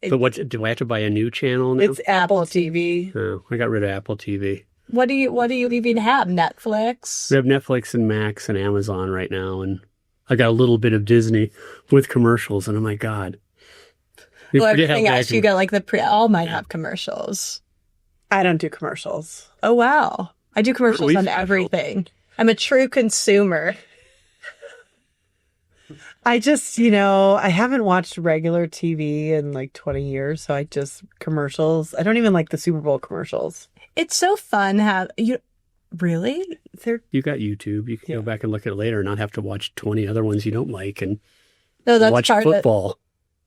But what, do I have to buy a new channel now? It's Apple TV. Oh, I got rid of Apple TV. What do you even have? Netflix? We have Netflix and Max and Amazon right now, and I got a little bit of Disney with commercials, and oh my God. Well, everything else, you got like all might have commercials. I don't do commercials. Oh, wow. I do commercials on everything. I'm a true consumer. I just, I haven't watched regular TV in like 20 years, so commercials. I don't even like the Super Bowl commercials. It's so fun how really? You got YouTube. You can go back and look at it later and not have to watch 20 other ones you don't like and watch football.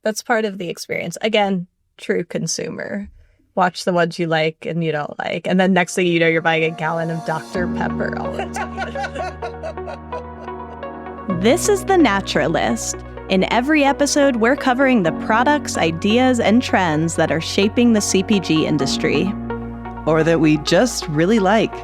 That's part of the experience. Again, true consumer. Watch the ones you like and you don't like. And then next thing you know, you're buying a gallon of Dr. Pepper all the time. This is The Naturalist. In every episode, we're covering the products, ideas, and trends that are shaping the CPG industry. Or that we just really like.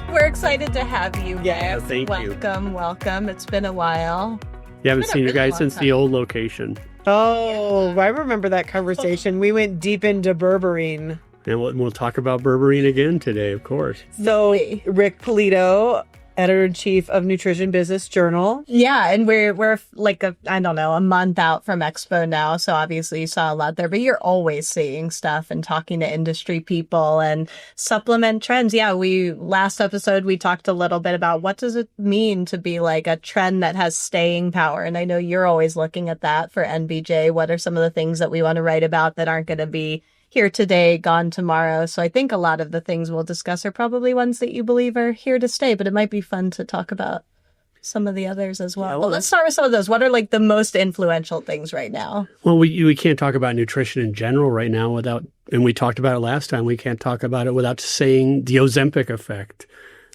We're excited to have you. Yeah, thank you. Welcome. It's been a while. You haven't seen you guys since the old location. Oh, yeah. I remember that conversation. We went deep into berberine. And we'll talk about berberine again today, of course. So, Rick Polito, Editor-in-Chief of Nutrition Business Journal. Yeah, and we're like a month out from Expo now, so obviously you saw a lot there, but you're always seeing stuff and talking to industry people and supplement trends. Yeah, last episode we talked a little bit about what does it mean to be like a trend that has staying power, and I know you're always looking at that for NBJ. What are some of the things that we want to write about that aren't going to be here today, gone tomorrow? So I think a lot of the things we'll discuss are probably ones that you believe are here to stay, but it might be fun to talk about some of the others as well. Well, let's start with some of those. What are like the most influential things right now? Well, we can't talk about nutrition in general right now without, and we talked about it last time, we can't talk about it without saying the Ozempic Effect.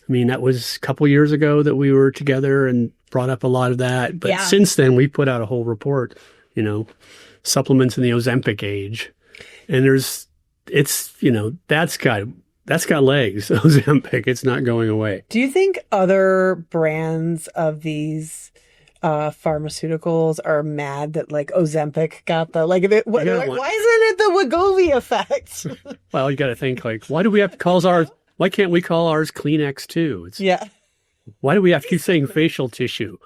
I mean, that was a couple years ago that we were together and brought up a lot of that. But since then, we put out a whole report, supplements in the Ozempic Age. And that's got legs, Ozempic. It's not going away. Do you think other brands of these pharmaceuticals are mad that like Ozempic got the why isn't it the Wegovy effect? Well, you got to think why do we have to call ours? Why can't we call ours Kleenex too? Why do we have to keep saying facial tissue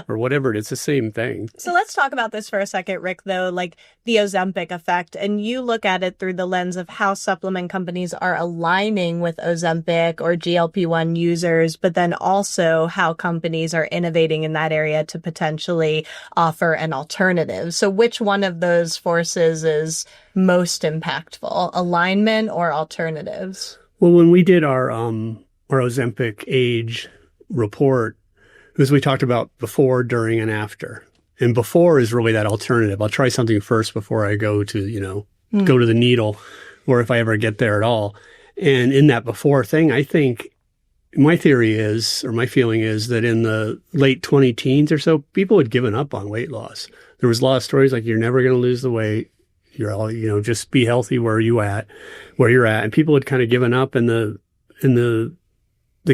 or whatever? It's the same thing. So let's talk about this for a second, Rick, though, like the Ozempic effect. And you look at it through the lens of how supplement companies are aligning with Ozempic or GLP-1 users, but then also how companies are innovating in that area to potentially offer an alternative. So which one of those forces is most impactful, alignment or alternatives? Well, when we did our Ozempic Age report, because we talked about before, during, and after. And before is really that alternative. I'll try something first before I go to, go to the needle, or if I ever get there at all. And in that before thing, I think my theory is, or my feeling is, that in the late 20 teens or so, people had given up on weight loss. There was a lot of stories like, you're never going to lose the weight. You're all, just be healthy where you're at. And people had kind of given up, and the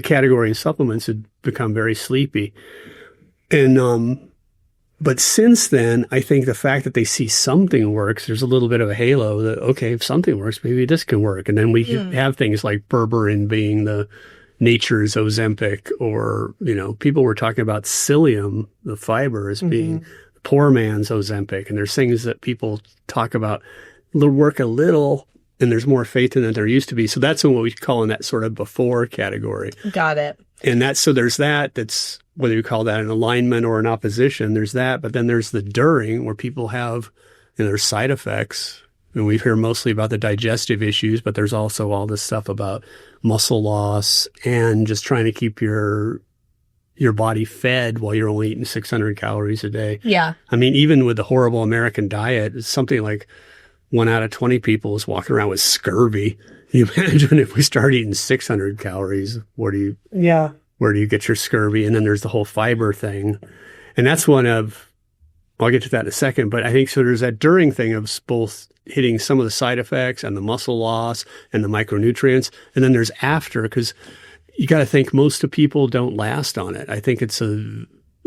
category of supplements had become very sleepy. And, but since then, I think the fact that they see something works, there's a little bit of a halo that, okay, if something works, maybe this can work. And then we have things like berberine being the nature's Ozempic, or, people were talking about psyllium, the fiber, as being poor man's Ozempic. And there's things that people talk about work a little, and there's more faith in it than there used to be. So that's what we call in that sort of before category. Got it. And so there's that's whether you call that an alignment or an opposition, there's that. But then there's the during, where people have, there's side effects. And we hear mostly about the digestive issues, but there's also all this stuff about muscle loss and just trying to keep your body fed while you're only eating 600 calories a day. Yeah. I mean, even with the horrible American diet, it's something like 1 out of 20 people is walking around with scurvy. You imagine if we start eating 600 calories, where do you get your scurvy? And then there's the whole fiber thing. And that's I'll get to that in a second, but I think so there's that during thing of both hitting some of the side effects and the muscle loss and the micronutrients. And then there's after, because you got to think most of people don't last on it. I think it's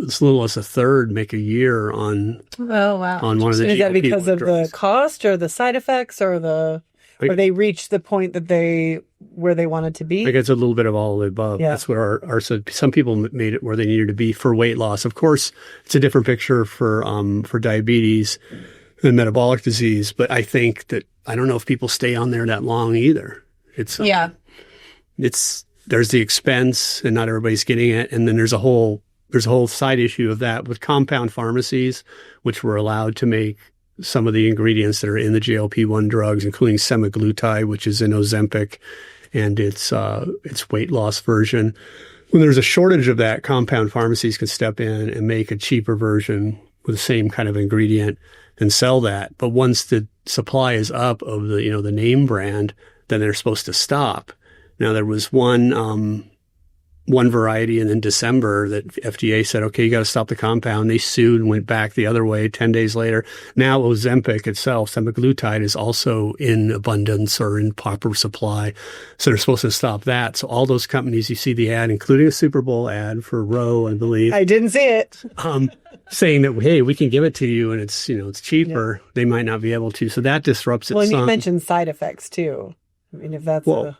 as little as a third make a year on Oh, wow. on one of the Is that because GLP-1 of drugs. the cost or the side effects or they reached the point that where they wanted to be? I guess a little bit of all of the above. Yeah. That's what our some people made it where they needed to be for weight loss. Of course, it's a different picture for diabetes and metabolic disease. But I think that I don't know if people stay on there that long either. It's there's the expense, and not everybody's getting it, and then there's a whole side issue of that with compound pharmacies, which were allowed to make some of the ingredients that are in the GLP-1 drugs, including semaglutide, which is in Ozempic, and its weight loss version. When there's a shortage of that, compound pharmacies can step in and make a cheaper version with the same kind of ingredient and sell that. But once the supply is up of the name brand, then they're supposed to stop. Now there was one variety in December that FDA said, okay, you got to stop the compound. They sued and went back the other way 10 days later. Now Ozempic itself, semaglutide, is also in abundance or in proper supply. So they're supposed to stop that. So all those companies, you see the ad, including a Super Bowl ad for Roe, I believe. I didn't see it. Saying that, hey, we can give it to you and it's cheaper. Yeah. They might not be able to. So that disrupts it. Well, and some. you mentioned side effects too. I mean, if that's well,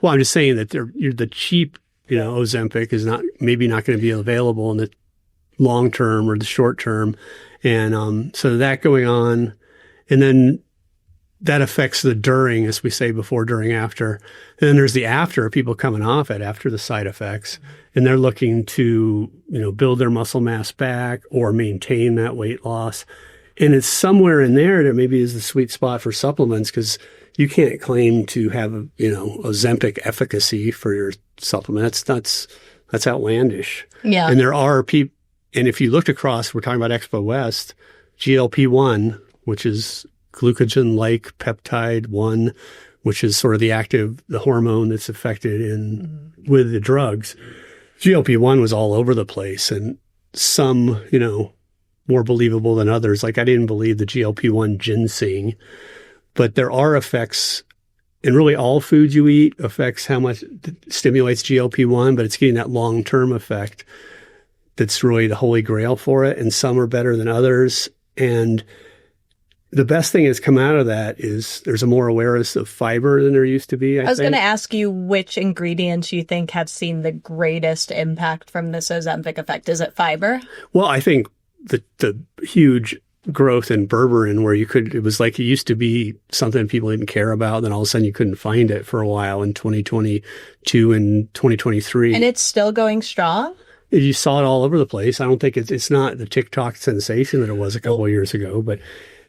I'm just saying that the cheap, Ozempic is maybe not going to be available in the long term or the short term. And so that going on. And then that affects the during, as we say before, during, after. And then there's the after, people coming off it after the side effects. And they're looking to, build their muscle mass back or maintain that weight loss. And it's somewhere in there that maybe is the sweet spot for supplements, because you can't claim to have, Ozempic efficacy for your supplement. That's outlandish. Yeah. And there are people, and if you looked across, we're talking about Expo West, GLP-1, which is glucagon-like peptide 1, which is sort of the hormone that's affected with the drugs. GLP-1 was all over the place, and some, more believable than others. Like I didn't believe the GLP-1 ginseng, but there are effects, and really all food you eat affects how much it stimulates GLP-1, but it's getting that long-term effect that's really the holy grail for it. And some are better than others. And the best thing that's come out of that is there's a more awareness of fiber than there used to be. I was going think. to ask you which ingredients you think have seen the greatest impact from this Ozempic effect. Is it fiber? Well, I think the huge growth in berberine, where it was like it used to be something people didn't care about, then all of a sudden you couldn't find it for a while in 2022 and 2023. And it's still going strong? You saw it all over the place. I don't think it's not the TikTok sensation that it was a couple of years ago, but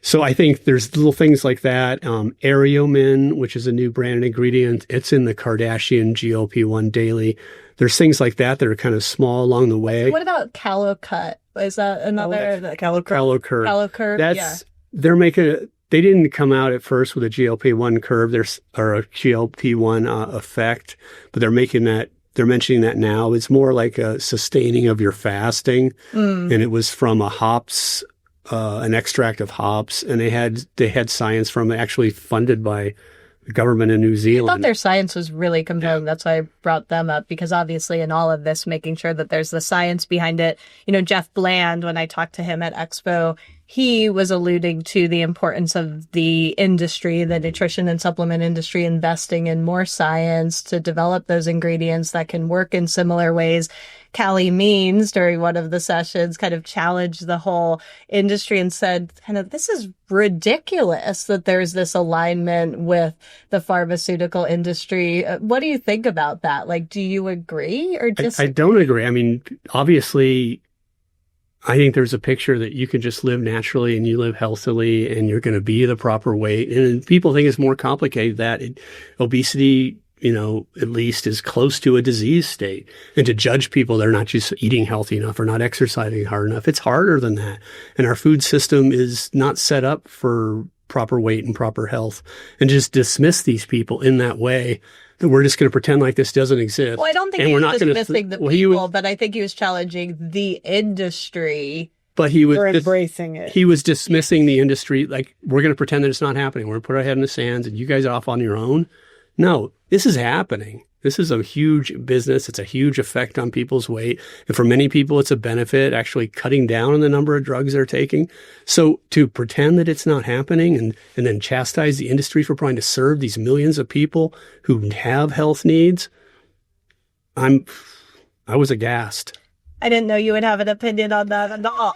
so I think there's little things like that. Eriomin, which is a new branded ingredient, it's in the Kardashian GLP-1 daily. There's things like that are kind of small along the way. What about CaloCut? Is that another? CaloCurve. They're making they didn't come out at first with a GLP-1 curve, or a GLP-1 effect, but they're mentioning that now. It's more like a sustaining of your fasting. And it was from a hops, an extract of hops, and they had science from it, actually funded by the government in New Zealand. I thought their science was really compelling. That's why I brought them up, because obviously in all of this, making sure that there's the science behind it. Jeff Bland, when I talked to him at Expo, he was alluding to the importance of the industry, the nutrition and supplement industry, investing in more science to develop those ingredients that can work in similar ways. Callie Means, during one of the sessions, kind of challenged the whole industry and said, this is ridiculous that there's this alignment with the pharmaceutical industry. What do you think about that? Like, do you agree or just? I don't agree. I mean, obviously, I think there's a picture that you can just live naturally and you live healthily and you're going to be the proper weight. And people think it's more complicated that obesity, at least is close to a disease state. And to judge people, they're not just eating healthy enough or not exercising hard enough. It's harder than that. And our food system is not set up for proper weight and proper health. And just dismiss these people in that way, that we're just going to pretend like this doesn't exist. Well, I don't think he was dismissing the people, but I think he was challenging the industry. But he was embracing it. He was dismissing the industry, like, we're going to pretend that it's not happening. We're going to put our head in the sands and you guys are off on your own. No, this is happening. This is a huge business. It's a huge effect on people's weight. And for many people, it's a benefit, actually cutting down on the number of drugs they're taking. So to pretend that it's not happening and then chastise the industry for trying to serve these millions of people who have health needs, I was aghast. I didn't know you would have an opinion on that at all.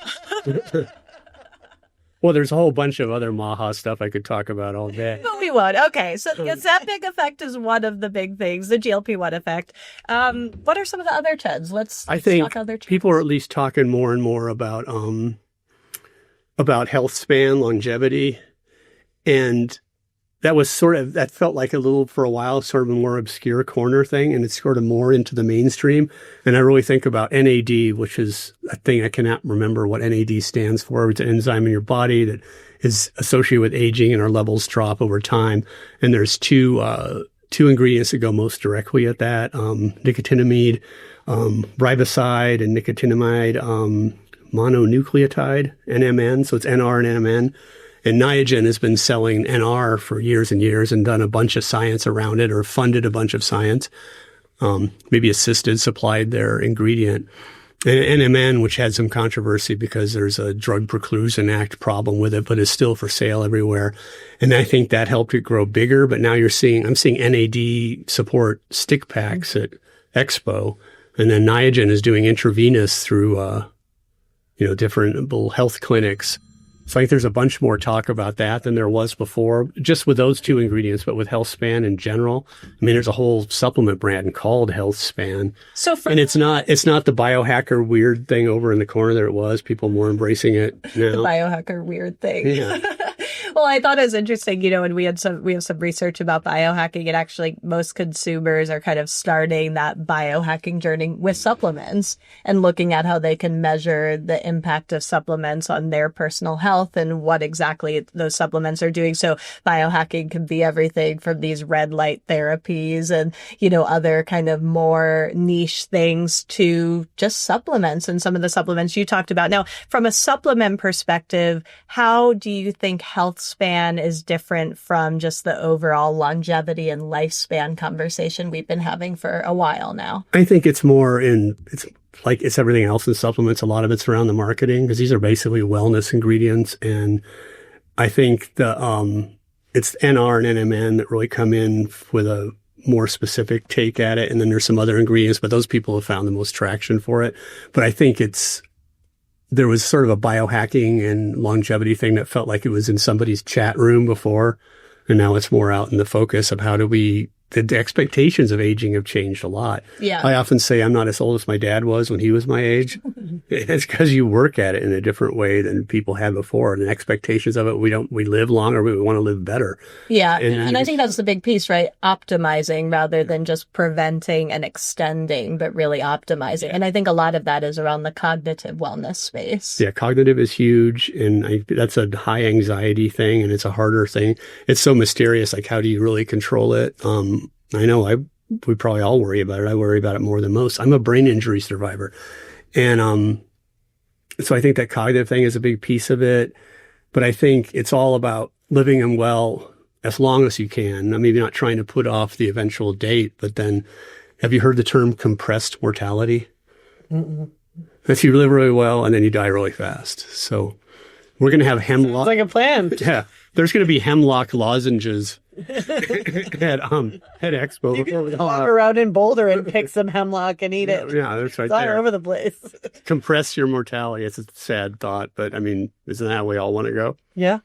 Well, there's a whole bunch of other Maha stuff I could talk about all day. But we won't. Okay, so the Ozempic effect is one of the big things, the GLP-1 effect. What are some of the other trends? Let's I think talk other trends. People are at least talking more and more about health span, longevity, and that felt like a little, for a while, sort of a more obscure corner thing, and it's sort of more into the mainstream. And I really think about NAD, which is a thing I cannot remember what NAD stands for. It's an enzyme in your body that is associated with aging, and our levels drop over time. And there's two ingredients that go most directly at that: nicotinamide riboside and nicotinamide mononucleotide, NMN. So it's NR and NMN. And Niagen has been selling NR for years and years and done a bunch of science around it, or funded a bunch of science, maybe assisted, supplied their ingredient. And NMN, which had some controversy because there's a Drug Preclusion Act problem with it, but is still for sale everywhere. And I think that helped it grow bigger. But now I'm seeing NAD support stick packs at Expo. And then Niagen is doing intravenous through, different health clinics. So I think there's a bunch more talk about that than there was before, just with those two ingredients, but with healthspan in general. I mean, there's a whole supplement brand called healthspan. And it's not the biohacker weird thing over in the corner that it was. People more embracing it now. The biohacker weird thing. Yeah. Well, I thought it was interesting, and we have some research about biohacking, and actually most consumers are kind of starting that biohacking journey with supplements and looking at how they can measure the impact of supplements on their personal health and what exactly those supplements are doing. So biohacking can be everything from these red light therapies and, other kind of more niche things to just supplements, and some of the supplements you talked about. Now, from a supplement perspective, how do you think healthspan is different from just the overall longevity and lifespan conversation we've been having for a while now? I think it's more it's like it's everything else in supplements. A lot of it's around the marketing, because these are basically wellness ingredients. And I think it's NR and NMN that really come in with a more specific take at it. And then there's some other ingredients, but those people have found the most traction for it. But I think there was sort of a biohacking and longevity thing that felt like it was in somebody's chat room before. And now it's more out in the focus of the expectations of aging have changed a lot. Yeah. I often say I'm not as old as my dad was when he was my age. It's because you work at it in a different way than people had before. And the expectations of it, we live longer, we want to live better. Yeah. And I think that's the big piece, right? Optimizing rather than just preventing and extending, but really optimizing. Yeah. And I think a lot of that is around the cognitive wellness space. Yeah, cognitive is huge. And that's a high anxiety thing, and it's a harder thing. It's so mysterious. Like, how do you really control it? I know we probably all worry about it. I worry about it more than most. I'm a brain injury survivor. And so I think that cognitive thing is a big piece of it. But I think it's all about living them well as long as you can. I'm maybe not trying to put off the eventual date, but then have you heard the term compressed mortality? Mm-mm. If you live really well and then you die really fast. So we're going to have hemlock. Sounds like a plan. Yeah. There's going to be hemlock lozenges at Expo. You can walk around in Boulder and pick some hemlock and eat it. Yeah, that's right. It's all over the place. Compress your mortality. It's a sad thought, but I mean, isn't that how we all want to go? Yeah.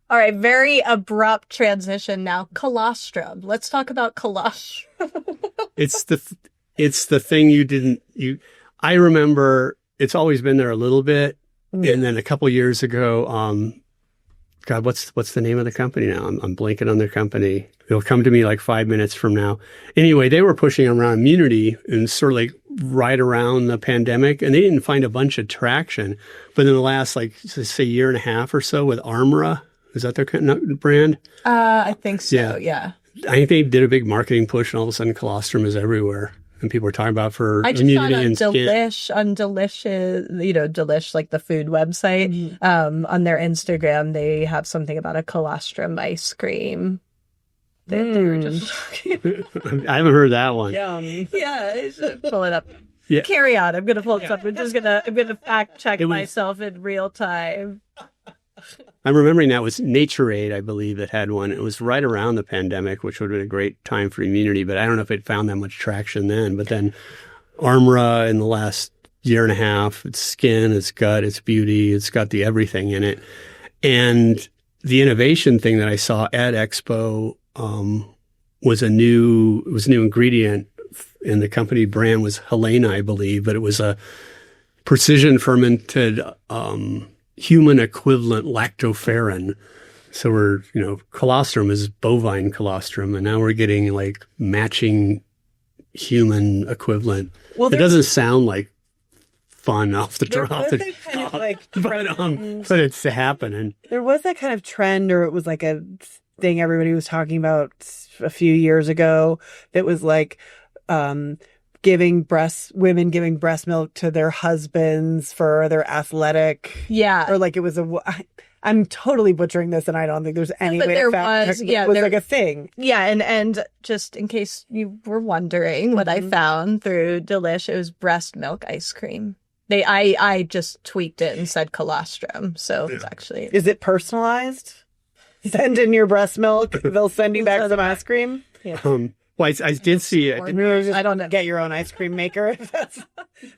All right, very abrupt transition now. Colostrum. Let's talk about colostrum. It's the thing I remember it's always been there a little bit. Mm. And then a couple years ago, God, what's the name of the company now? I'm blanking on their company. It'll come to me like 5 minutes from now. Anyway, they were pushing around immunity and sort of like right around the pandemic, and they didn't find a bunch of traction. But in the last, say, year and a half or so with Armra, is that their brand? I think so, yeah. I think they did a big marketing push, and all of a sudden colostrum is everywhere. And people are talking about for immunity and skin. On Delicious, Delish, like the food website, on their Instagram, they have something about a colostrum ice cream. They were just I haven't heard that one. yeah, I should pull it up. Yeah. Carry on. I'm gonna pull this up. I'm gonna fact check myself in real time. I'm remembering that was Nature-Aid, I believe, that had one. It was right around the pandemic, which would have been a great time for immunity, but I don't know if it found that much traction then. But then Armra in the last year and a half, it's skin, it's gut, it's beauty, it's got the everything in it. And the innovation thing that I saw at Expo was a new ingredient, and the company brand was Helena, I believe, but it was a precision fermented human equivalent lactoferrin. So colostrum is bovine colostrum, and now we're getting like matching human equivalent. Well, it doesn't sound like fun off the top, but it's happening. There was that kind of trend, or it was like a thing everybody was talking about a few years ago that was like women giving breast milk to their husbands for their athletic. Yeah. Or like it was I'm totally butchering this, and I don't think there's any way to fact check. It was like a thing. Yeah, and just in case you were wondering what I found through Delish, it was breast milk ice cream. I just tweaked it and said colostrum, so it's actually... Is it personalized? Send in your breast milk, they'll send you back some ice cream? Yeah. Well, I did see it. I don't know. Get your own ice cream maker.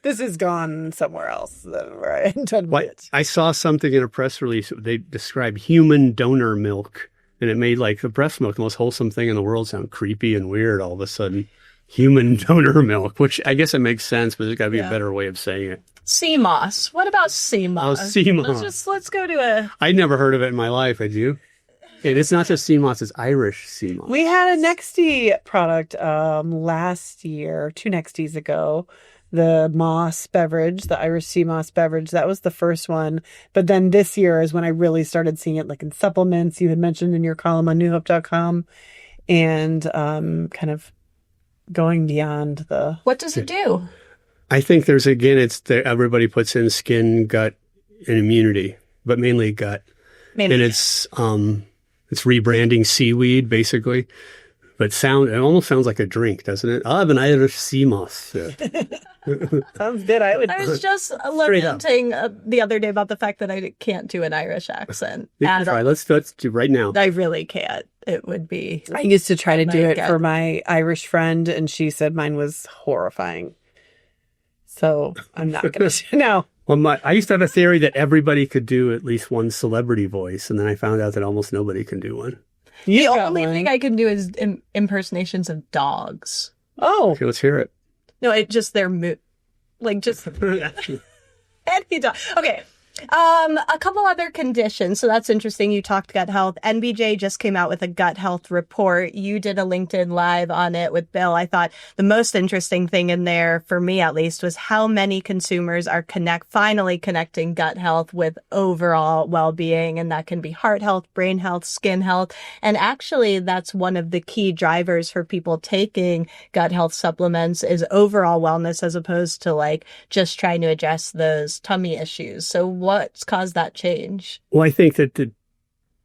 This has gone somewhere else than where I intended it. I saw something in a press release. They described human donor milk, and it made like the breast milk, the most wholesome thing in the world, sound creepy and weird all of a sudden. Human donor milk, which I guess it makes sense, but there's got to be a better way of saying it. Sea moss. What about sea moss? Oh, sea moss. Let's go to a... I'd never heard of it in my life. Had you? It's not just sea moss, it's Irish sea moss. We had a Nexty product last year, 2 Nexties ago. The moss beverage, the Irish sea moss beverage, that was the first one. But then this year is when I really started seeing it like in supplements. You had mentioned in your column on newhope.com, and kind of going beyond the... What does it do? I think everybody puts in skin, gut, and immunity, but mainly gut. And it's rebranding seaweed, basically. But it almost sounds like a drink, doesn't it? I'll have an Irish sea moss. Sounds good. I was just lamenting the other day about the fact that I can't do an Irish accent. Try. Let's do right now. I really can't. It would be... I used to try to do it for my Irish friend, and she said mine was horrifying. So I'm not going to... No. Well, I used to have a theory that everybody could do at least one celebrity voice, and then I found out that almost nobody can do one. The only thing I can do is impersonations of dogs. Oh. Okay, let's hear it. No, it just their mood. Like, just... any dog. Okay. A couple other conditions. So that's interesting. You talked gut health. NBJ just came out with a gut health report. You did a LinkedIn Live on it with Bill. I thought the most interesting thing in there, for me at least, was how many consumers are finally connecting gut health with overall well-being. And that can be heart health, brain health, skin health. And actually, that's one of the key drivers for people taking gut health supplements is overall wellness, as opposed to like just trying to address those tummy issues. So what's caused that change? Well, I think that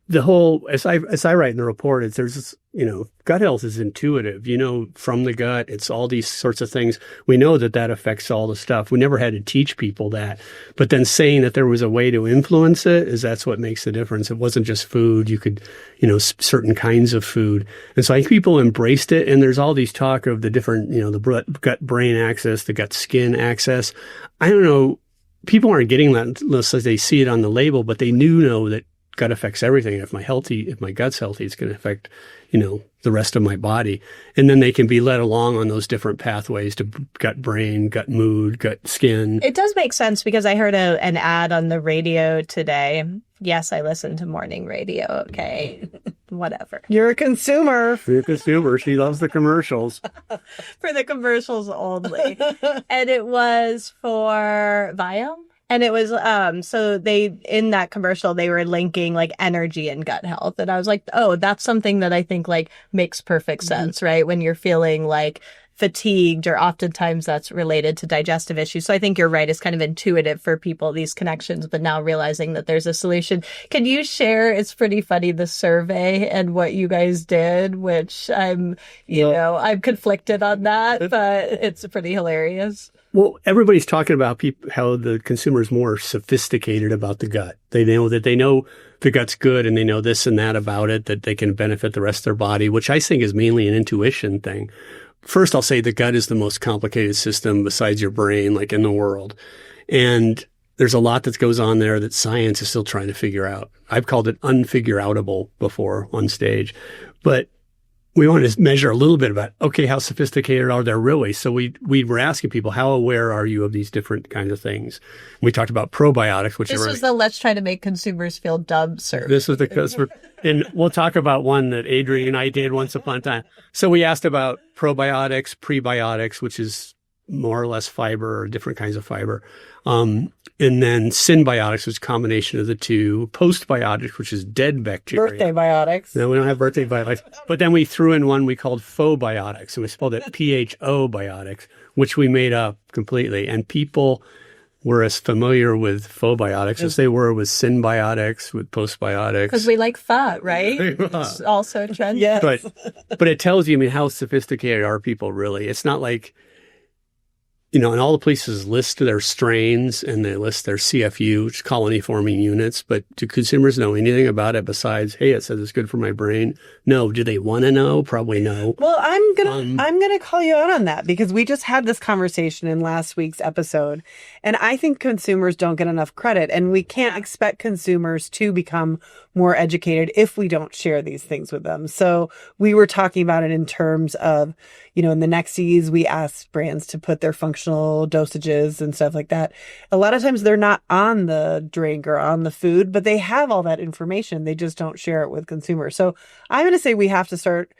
the whole, as I write in the report, there's this, gut health is intuitive, from the gut. It's all these sorts of things. We know that affects all the stuff. We never had to teach people that. But then saying that there was a way to influence that's what makes the difference. It wasn't just food. You could, certain kinds of food. And so I think people embraced it. And there's all these talk of the different, the gut-brain axis, the gut-skin axis. I don't know. People aren't getting that unless they see it on the label, but they do know that gut affects everything. If my gut's healthy, it's going to affect, the rest of my body. And then they can be led along on those different pathways to gut brain, gut mood, gut skin. It does make sense because I heard an ad on the radio today. Yes, I listen to morning radio. Okay. Whatever. You're a consumer. She loves the commercials. For the commercials only. And it was for Viome. And it was, so in that commercial, they were linking like energy and gut health. And I was like, oh, that's something that I think like makes perfect sense, right? When you're feeling like fatigued, or oftentimes that's related to digestive issues. So I think you're right. It's kind of intuitive for people, these connections, but now realizing that there's a solution. Can you share, it's pretty funny, the survey and what you guys did, which I'm conflicted on that, but it's pretty hilarious. Well, everybody's talking about how the consumer is more sophisticated about the gut. They know the gut's good, and they know this and that about it, that they can benefit the rest of their body, which I think is mainly an intuition thing. First, I'll say the gut is the most complicated system besides your brain, like in the world. And there's a lot that goes on there that science is still trying to figure out. I've called it unfigure-outable before on stage. But we wanted to measure a little bit about, okay, how sophisticated are they really? So we were asking people, how aware are you of these different kinds of things? We talked about probiotics, which this was the let's try to make consumers feel dumb survey. This was the customer. And we'll talk about one that Adrienne and I did once upon a time. So we asked about probiotics, prebiotics, which is more or less fiber or different kinds of fiber. And then symbiotics, which is a combination of the two. Postbiotics, which is dead bacteria. Birthday biotics. No, we don't have birthday biotics. But then we threw in one we called faux biotics, and we spelled it PHO biotics, which we made up completely. And people were as familiar with faux biotics as they were with symbiotics, with postbiotics. Because we like fat, right? It's also trendy. Yes. But it tells you, I mean, how sophisticated are people really? It's not like, and all the places list their strains and they list their CFU, which is colony forming units. But do consumers know anything about it besides, hey, it says it's good for my brain? No. Do they want to know? Probably no. Well, I'm gonna call you out on that, because we just had this conversation in last week's episode, and I think consumers don't get enough credit, and we can't expect consumers to become more educated if we don't share these things with them. So we were talking about it in terms of, in the Nexies, we asked brands to put their functional dosages and stuff like that. A lot of times they're not on the drink or on the food, but they have all that information. They just don't share it with consumers. So I'm going to say we have to start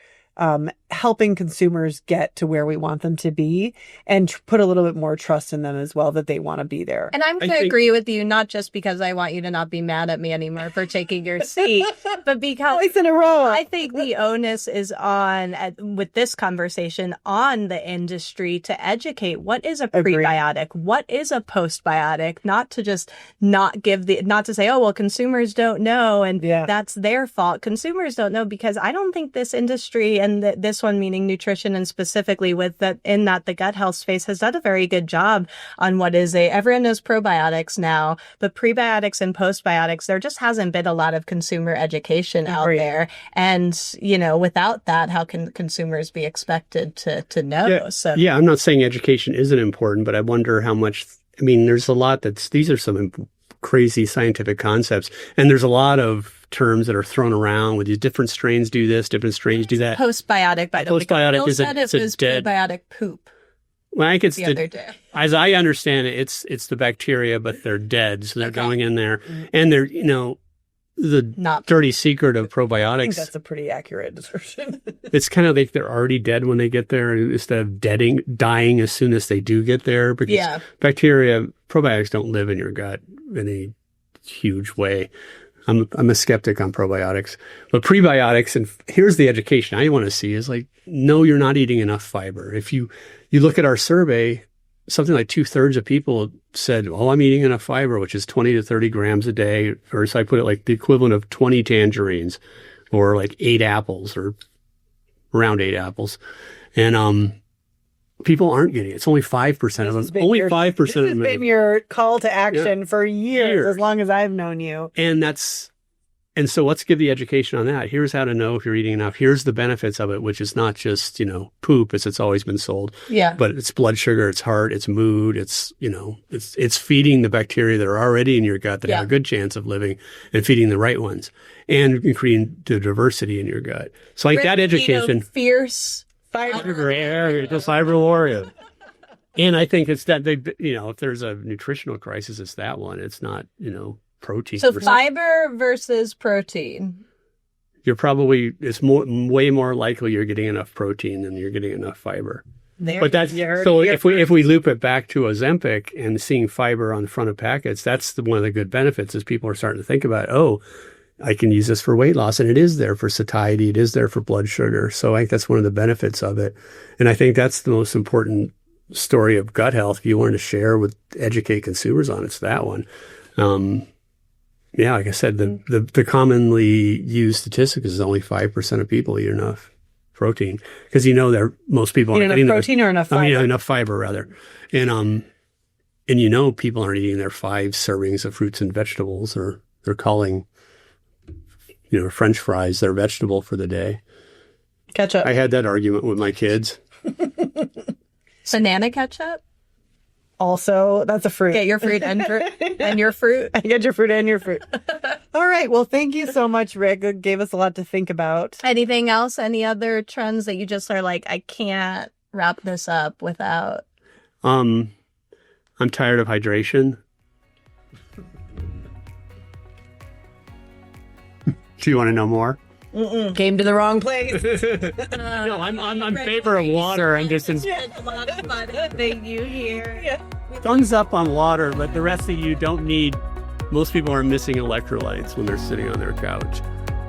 helping consumers get to where we want them to be, and put a little bit more trust in them as well, that they want to be there. And I'm going to agree with you, not just because I want you to not be mad at me anymore for taking your seat, but because twice in a row. I think the onus is on, with this conversation, on the industry to educate what is a prebiotic, what is a postbiotic, not to just not to say, oh, well, consumers don't know and that's their fault. Consumers don't know, because I don't think this industry, and this one meaning nutrition, and specifically with that, in that the gut health space, has done a very good job on what is everyone knows probiotics now, but prebiotics and postbiotics, there just hasn't been a lot of consumer education out there. And, without that, how can consumers be expected to know? Yeah, I'm not saying education isn't important, but I wonder how much, there's a lot these are some crazy scientific concepts, and there's a lot of terms that are thrown around with these different strains do this, different strains do that. Postbiotic, by the way. Postbiotic is a dead probiotic poop. Well, I think it's the other day. As I understand it, it's the bacteria, but they're dead, so they're going in there, and they're the dirty secret of probiotics. I think that's a pretty accurate description. It's kind of like they're already dead when they get there, instead of dying as soon as they do get there. Because probiotics don't live in your gut in a huge way. I'm a skeptic on probiotics, but prebiotics, and here's the education I want to see is no, you're not eating enough fiber. If you look at our survey, something like 2/3 of people said, oh, I'm eating enough fiber, which is 20 to 30 grams a day, or so I put it like the equivalent of 20 tangerines, or like 8 apples, or around 8 apples. And, people aren't getting it. It's only 5% of them. Only 5% of them. This has been your call to action for years, as long as I've known you. And so let's give the education on that. Here's how to know if you're eating enough. Here's the benefits of it, which is not just, poop as it's always been sold. Yeah. But it's blood sugar, it's heart, it's mood, it's feeding the bacteria that are already in your gut that have a good chance of living, and feeding the right ones, and creating the diversity in your gut. So that education. Fierce. Fiber. Just fiber warrior. And I think it's that if there's a nutritional crisis, it's that one. It's not, protein. So fiber versus protein. It's way more likely you're getting enough protein than you're getting enough fiber. But that's so if we loop it back to Ozempic and seeing fiber on the front of packets, that's one of the good benefits, is people are starting to think about, I can use this for weight loss, and it is there for satiety. It is there for blood sugar. So I think that's one of the benefits of it. And I think that's the most important story of gut health. If you want to share educate consumers on it's that one. Yeah, like I said, the commonly used statistic is only 5% of people eat enough protein because most people aren't enough getting protein or enough fiber. Enough fiber rather, and people aren't eating their 5 servings of fruits and vegetables, or they're calling French fries their vegetable for the day. Ketchup. I had that argument with my kids. Banana ketchup? Also, that's a fruit. Get your fruit and your fruit. Get your fruit and your fruit. All right. Well, thank you so much, Rick. It gave us a lot to think about. Anything else? Any other trends that you just are like, I can't wrap this up without? I'm tired of hydration. Do you want to know more? Came to the wrong place. No, I'm in favor of water. I'm just a lot of fun thing you hear. Yeah. thumbs up on water, but the rest of you don't need. Most people are missing electrolytes when they're sitting on their couch.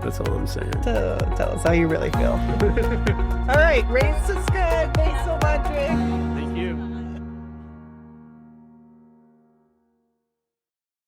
That's all I'm saying. So tell us how you really feel. All right, race is good. Thanks so much, Rick.